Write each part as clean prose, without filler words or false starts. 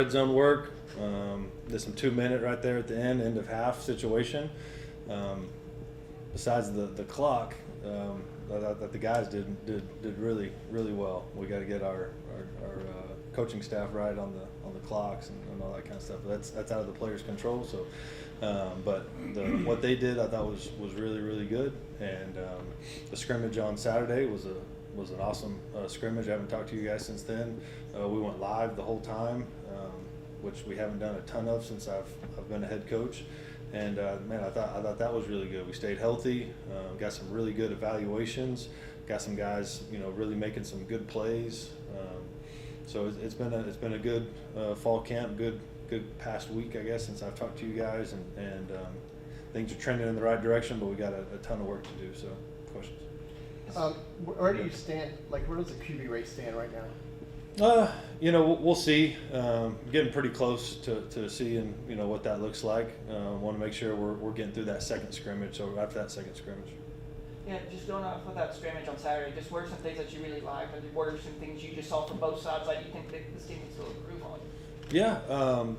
Red zone work. Did some 2-minute right there at the end of half situation. Besides the clock, I thought that the guys did really well. We got to get our coaching staff right on the clocks and all that kind of stuff. That's out of the players' control. So, but what they did, I thought was really good. And the scrimmage on Saturday was an awesome scrimmage. I haven't talked to you guys since then. We went live the whole time, which we haven't done a ton of since I've been a head coach. And man, I thought that was really good. We stayed healthy, got some really good evaluations, got some guys, really making some good plays. So it's been a good fall camp, good past week, I guess, since I've talked to you guys, and things are trending in the right direction. But we got a ton of work to do. So, questions? Where do you stand? Like, where does the QB rate stand right now? We'll see. Getting pretty close to seeing, what that looks like. Want to make sure we're getting through that second scrimmage. So after that second scrimmage. Yeah, just going off of that scrimmage on Saturday, just what are some things that you really liked, and what are some things you just saw from both sides that you think that this team can still improve on? Yeah,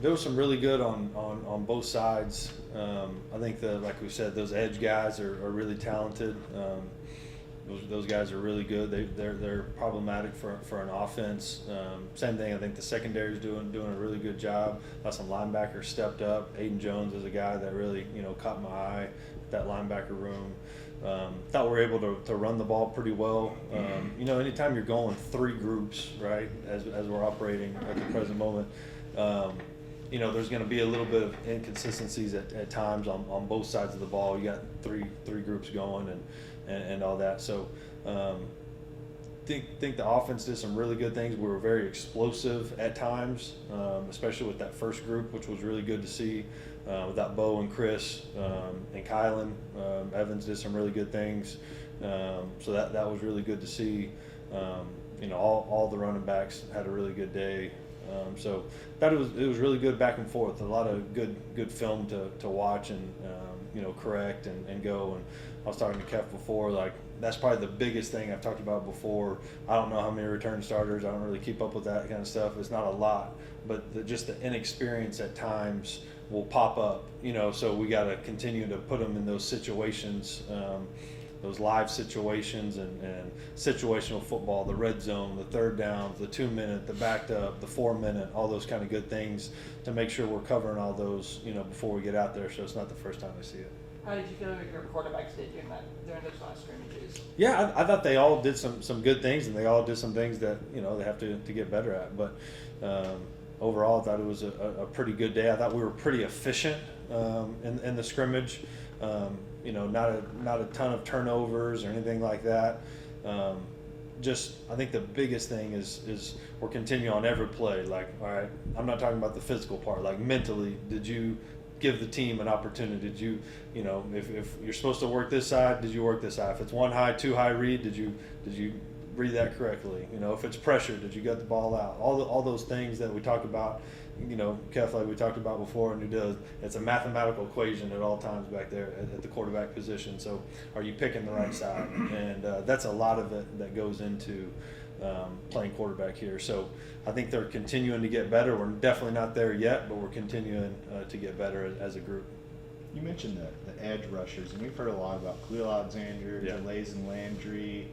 there was some really good on both sides. I think like we said, those edge guys are really talented. Those guys are really good. They're problematic for an offense. Same thing. I think the secondary is doing a really good job. Some linebackers stepped up. Aiden Jones is a guy that really caught my eye. That linebacker room. Thought we were able to run the ball pretty well. Anytime you're going three groups, right, as we're operating at the present moment, there's going to be a little bit of inconsistencies at times on both sides of the ball. You got three groups going and all that. So think the offense did some really good things. We were very explosive at times, especially with that first group, which was really good to see. With that Bo and Chris and Kylan, Evans did some really good things. So that was really good to see. All the running backs had a really good day. So that it was really good back and forth. A lot of good film to watch and correct and go. And I was talking to Kev before, like that's probably the biggest thing I've talked about before. I don't know how many return starters. I don't really keep up with that kind of stuff. It's not a lot, but just the inexperience at times will pop up. So we got to continue to put them in those situations. Those live situations and situational football, the red zone, the third downs, the 2-minute, the backed up, the 4-minute, all those kind of good things to make sure we're covering all those, before we get out there. So it's not the first time we see it. How did you feel like your quarterbacks did during those last scrimmages? Yeah, I thought they all did some good things, and they all did some things that they have to get better at. But overall, I thought it was a pretty good day. I thought we were pretty efficient in the scrimmage. Not a ton of turnovers or anything like that. I think the biggest thing is we're continuing on every play. Like, all right, I'm not talking about the physical part. Like mentally, did you give the team an opportunity? Did you, if you're supposed to work this side, did you work this side? If it's one high, two high read, did you read that correctly? If it's pressure, did you get the ball out? All those things that we talk about. Kev, like we talked about before, and it's a mathematical equation at all times back there at the quarterback position. So are you picking the right side? And that's a lot of it that goes into playing quarterback here. So I think they're continuing to get better. We're definitely not there yet, but we're continuing to get better as a group. You mentioned the edge rushers, and we've heard a lot about Khalil Alexander, Jalazen Landry,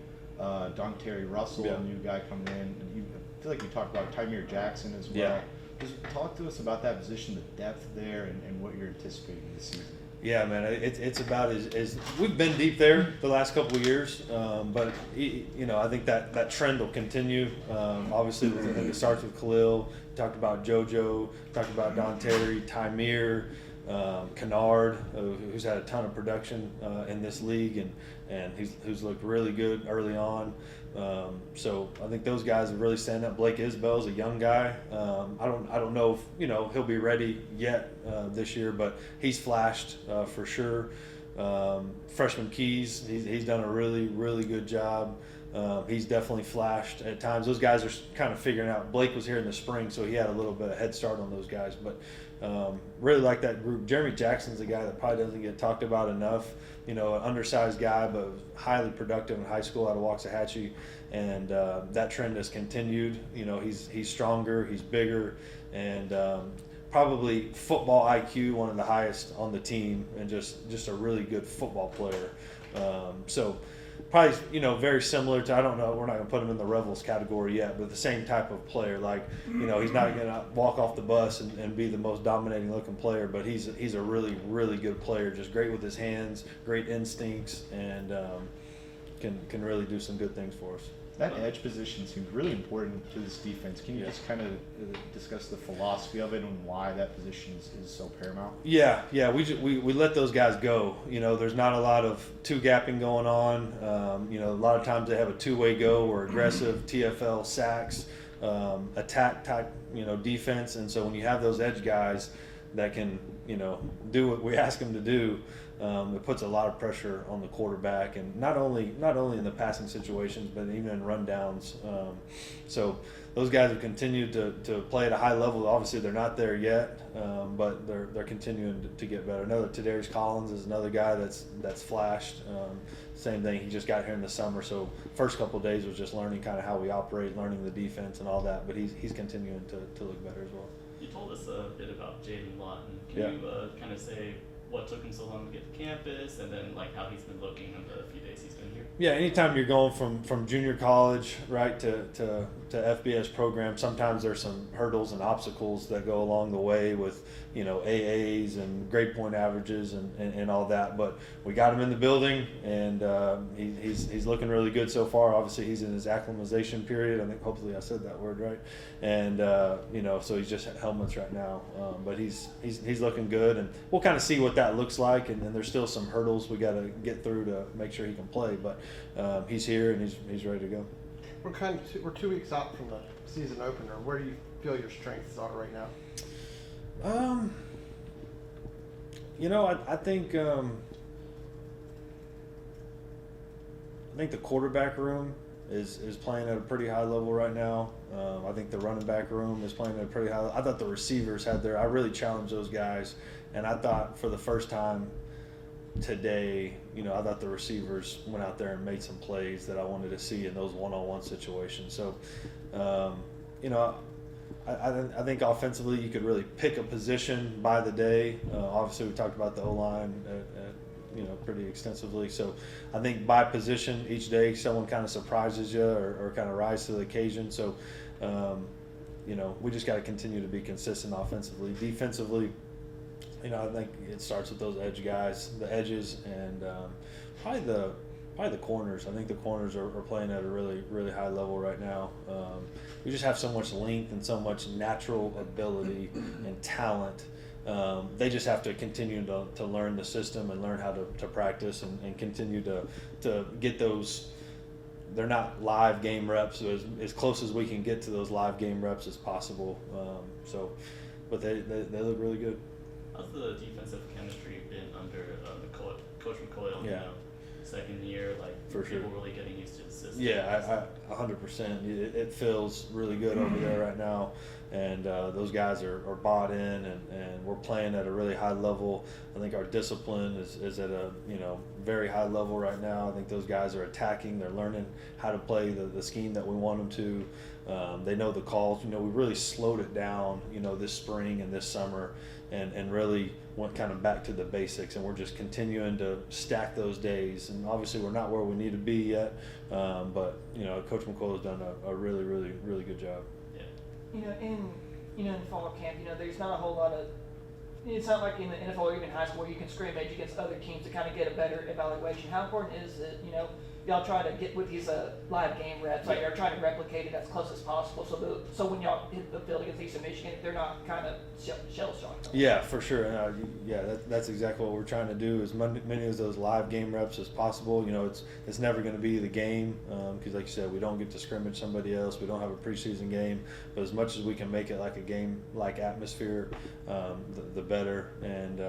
Terry Russell, a new guy coming in. I feel like you talked about Tymir Jackson as well. Yeah. Just talk to us about that position, the depth there, and what you're anticipating this season. Yeah, man, it's about as we've been deep there the last couple of years, but I think that trend will continue. Obviously, it starts with Khalil. Talked about JoJo. Talked about Don Terry, Tymir, Kennard, who's had a ton of production in this league, and who's looked really good early on. So I think those guys have really stand up. Blake Isbell's a young guy. I don't know if he'll be ready yet this year, but he's flashed for sure. Freshman Keys, he's done a really good job. He's definitely flashed at times. Those guys are kind of figuring out. Blake was here in the spring, so he had a little bit of head start on those guys. But really like that group. Jeremy Jackson's a guy that probably doesn't get talked about enough. An undersized guy, but highly productive in high school out of Waxahachie, and that trend has continued. He's stronger, he's bigger, and probably football IQ, one of the highest on the team, and just a really good football player. So probably, very similar to, I don't know, we're not going to put him in the Rebels category yet, but the same type of player. Like, he's not going to walk off the bus and be the most dominating looking player, but he's a really, really good player, just great with his hands, great instincts, and can really do some good things for us. That edge position seems really important to this defense. Can you just kind of discuss the philosophy of it and why that position is so paramount? Yeah. We let those guys go. There's not a lot of two-gapping going on. A lot of times they have a two-way go or aggressive TFL sacks, attack type, defense. And so when you have those edge guys that can, do what we ask them to do, it puts a lot of pressure on the quarterback, and not only in the passing situations, but even in rundowns. So those guys have continued to play at a high level. Obviously, they're not there yet, but they're continuing to get better. Tadarius Collins is another guy that's flashed. Same thing. He just got here in the summer, so first couple of days was just learning kind of how we operate, learning the defense and all that. But he's continuing to look better as well. You told us a bit about Jaden Lawton. Can Yeah. you kind of say what took him so long to get to campus, and then how he's been looking in the few days he's been here? Yeah, anytime you're going from junior college right to FBS program, sometimes there's some hurdles and obstacles that go along the way with AAs and grade point averages and all that. But we got him in the building, and he's looking really good so far. Obviously, he's in his acclimatization period. I think hopefully I said that word right. And so he's just helmets right now. But he's looking good, and we'll kind of see what that looks like. And then there's still some hurdles we got to get through to make sure he can play. But he's here and he's ready to go. We're 2 weeks out from the season opener. Where do you feel your strengths are right now? I think the quarterback room is playing at a pretty high level right now. I think the running back room is playing at a pretty high level. I thought the receivers I really challenged those guys, and I thought for the first time today, I thought the receivers went out there and made some plays that I wanted to see in those one-on-one situations. So, I think offensively you could really pick a position by the day. Obviously, we talked about the O-line, pretty extensively. So, I think by position each day, someone kind of surprises you or kind of rises to the occasion. So, we just got to continue to be consistent offensively. Defensively, I think it starts with those edge guys, the edges, and probably the corners. I think the corners are playing at a really, really high level right now. We just have so much length and so much natural ability and talent. They just have to continue to learn the system and learn how to practice and continue to get those. They're not live game reps, so as close as we can get to those live game reps as possible. But they look really good. How's the defensive chemistry been under Coach McCoy? Yeah. Second year, For sure. people really getting used to the system. Yeah, I 100%. It feels really good over there right now, and those guys are bought in, and we're playing at a really high level. I think our discipline is at a very high level right now. I think those guys are attacking. They're learning how to play the scheme that we want them to. They know the calls. We really slowed it down. This spring and this summer, and really went kind of back to the basics, and we're just continuing to stack those days. And obviously we're not where we need to be yet, but Coach McCoy has done a really, really, really good job. Yeah. In fall camp, there's not a whole lot of. It's not like in the NFL or even high school where you can scrimmage against other teams to kind of get a better evaluation. How important is it, y'all try to get with these live game reps, you're trying to replicate it as close as possible, so when y'all hit the field against Eastern Michigan, they're not kind of shell shocked. Yeah, for sure. That's exactly what we're trying to do. As many of those live game reps as possible. It's never going to be the game because, like you said, we don't get to scrimmage somebody else. We don't have a preseason game, but as much as we can make it like a game-like atmosphere, the better. And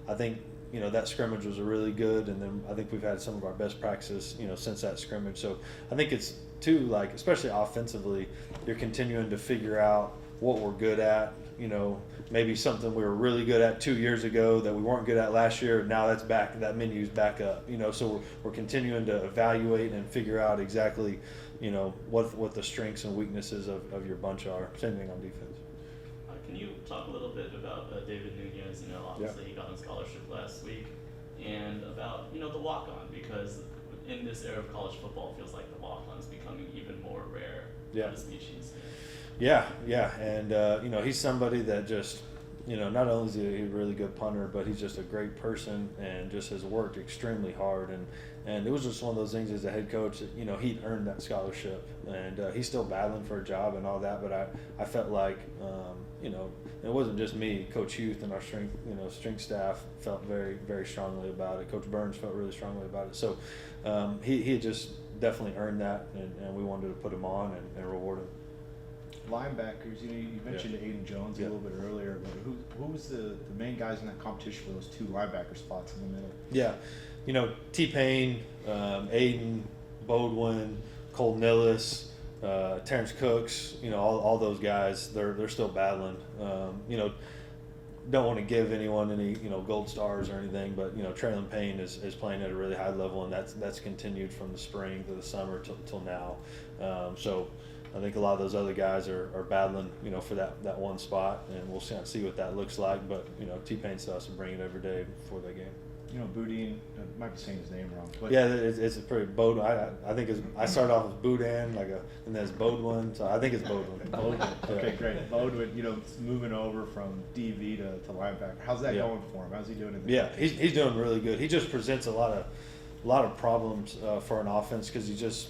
I think that scrimmage was a really good, and then I think we've had some of our best practices, since that scrimmage. So I think it's too, like, especially offensively, you're continuing to figure out what we're good at. Maybe something we were really good at 2 years ago that we weren't good at last year. Now that's back. That menu's back up. So we're continuing to evaluate and figure out exactly, what the strengths and weaknesses of your bunch are. Same thing on defense. Can you talk a little bit about David Nunez? Obviously he got on scholarship last week, and about the walk-on, because in this era of college football, it feels like the walk-on is becoming even more rare of a species. Yeah, and he's somebody that just, not only is he a really good punter, but he's just a great person and just has worked extremely hard. And it was just one of those things as a head coach that, he'd earned that scholarship, and he's still battling for a job and all that. But I felt like, it wasn't just me. Coach Huth and our strength staff felt very, very strongly about it. Coach Burns felt really strongly about it. So he had just definitely earned that, and we wanted to put him on and reward him. Linebackers, you mentioned Aiden Jones a little bit earlier, but who was the main guys in that competition for those two linebacker spots in the middle? Yeah, T-Pain, Aiden, Bodwin, Cole Nillis, Terrence Cooks, all those guys, they're still battling. Don't want to give anyone any gold stars or anything, but Traylon Payne is playing at a really high level, and that's continued from the spring to the summer till now. So I think a lot of those other guys are battling, for that one spot, and we'll see what that looks like. But T-Pain still has to bring it every day before that game. Boudin, I might be saying his name wrong. But yeah, it's a pretty Bodwin. I think I started off as Boudin, and then it's Bodwin, so I think it's Bodwin. Okay, great. Bodwin, moving over from DV to linebacker. How's that going for him? How's he doing? He's doing really good. He just presents a lot of problems for an offense, because he just,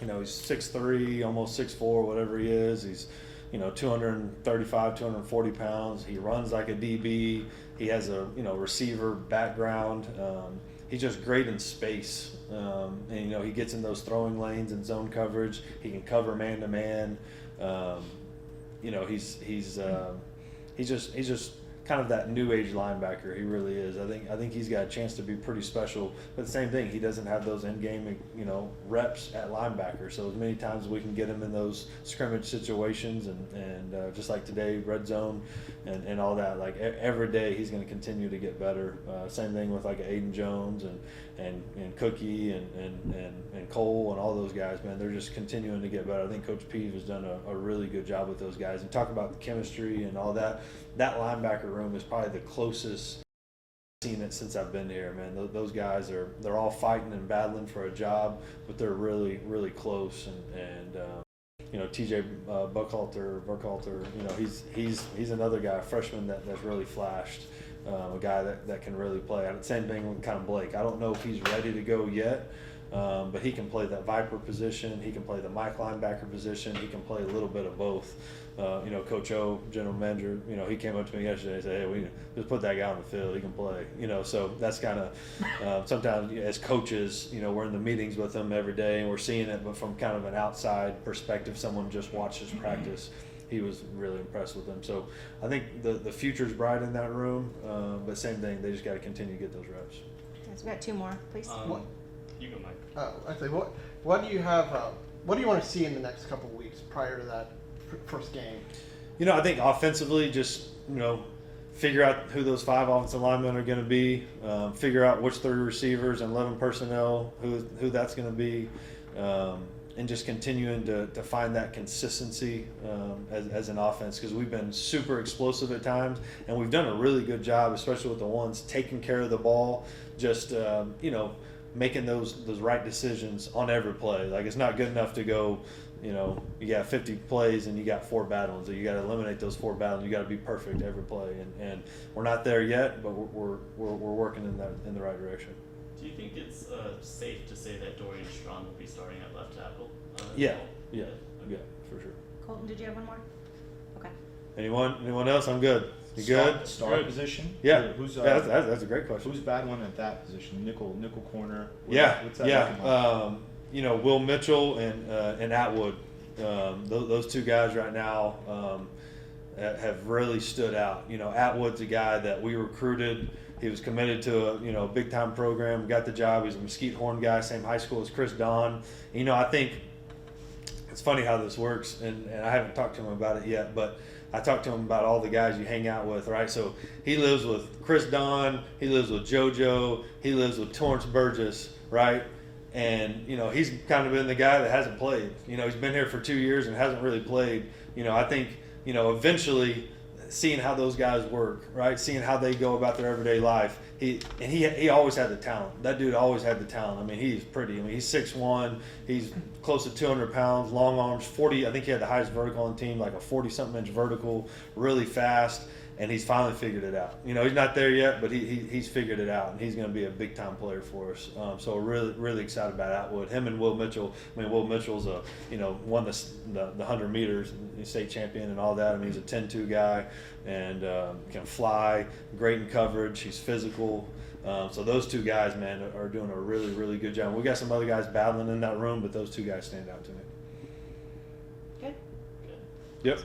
he's 6'3", almost 6'4", whatever he is. He's 235, 240 pounds. He runs like a DB. He has a receiver background. He's just great in space, and he gets in those throwing lanes and zone coverage. He can cover man to man. He's just kind of that new age linebacker. He really is. I think he's got a chance to be pretty special. But the same thing, he doesn't have those end game reps at linebacker. So as many times as we can get him in those scrimmage situations and just like today, red zone and all that. Like every day, he's going to continue to get better. Same thing with like Aiden Jones and Cookie and Cole and all those guys. Man, they're just continuing to get better. I think Coach Peeve has done a really good job with those guys. And talk about the chemistry and all that. That linebacker room is probably the closest I've seen it since I've been here, man. Those guys they're all fighting and battling for a job, but they're really, really close. And TJ Buckhalter, he's another guy, a freshman that's really flashed, a guy that can really play. Same thing with kind of Blake. I don't know if he's ready to go yet. But he can play that Viper position. He can play the Mike linebacker position. He can play a little bit of both. Coach O, general manager, he came up to me yesterday and said, "Hey, we just put that guy on the field. He can play." So that's kind of sometimes as coaches, we're in the meetings with them every day and we're seeing it, but from kind of an outside perspective, someone just watches practice. He was really impressed with them. So I think the future's bright in that room. But same thing, they just got to continue to get those reps. Yes, we got two more, please. You go, Mike. I say, what do you have? What do you want to see in the next couple of weeks prior to that first game? I think offensively, just figure out who those 5 offensive linemen are going to be. Figure out which 3 receivers and 11 personnel, who that's going to be, and just continuing to find that consistency as an offense, because we've been super explosive at times, and we've done a really good job, especially with the ones taking care of the ball. Just making those right decisions on every play. Like, it's not good enough to go, you got 50 plays and you got 4 bad ones. You got to eliminate those 4 bad ones. You got to be perfect every play, and we're not there yet, but we're working in the right direction. Do you think it's safe to say that Dorian Strong will be starting at left tackle? Yeah, for sure. Colton, did you have one more? Okay. Anyone else? I'm good. You good? Star position? Yeah. Who's that's a great question. Who's battling at that position? Nickel corner. What's that looking like? Will Mitchell and Atwood. Those 2 guys right now have really stood out. Atwood's a guy that we recruited. He was committed to a big time program, got the job. He's a Mesquite Horn guy, same high school as Chris Don. I think it's funny how this works, and I haven't talked to him about it yet, but I talked to him about all the guys you hang out with, right? So he lives with Chris Don, he lives with JoJo, he lives with Torrance Burgess, right? And, he's kind of been the guy that hasn't played. He's been here for 2 years and hasn't really played. I think, eventually seeing how those guys work, right? Seeing how they go about their everyday life. He always had the talent. That dude always had the talent. I mean, he's pretty. I mean, he's 6'1", he's close to 200 pounds, long arms, 40. I think he had the highest vertical on the team, like a 40-something inch vertical, really fast. And he's finally figured it out. He's not there yet, but he's figured it out, and he's going to be a big time player for us. So we're really, really excited about Atwood. Him and Will Mitchell. I mean, Will Mitchell's won the 100 meters, state champion, and all that. I mean, he's a 10-2 guy, and can fly, great in coverage. He's physical. So those two guys, man, are doing a really, really good job. We got some other guys battling in that room, but those two guys stand out to me. Good. Good. Yep.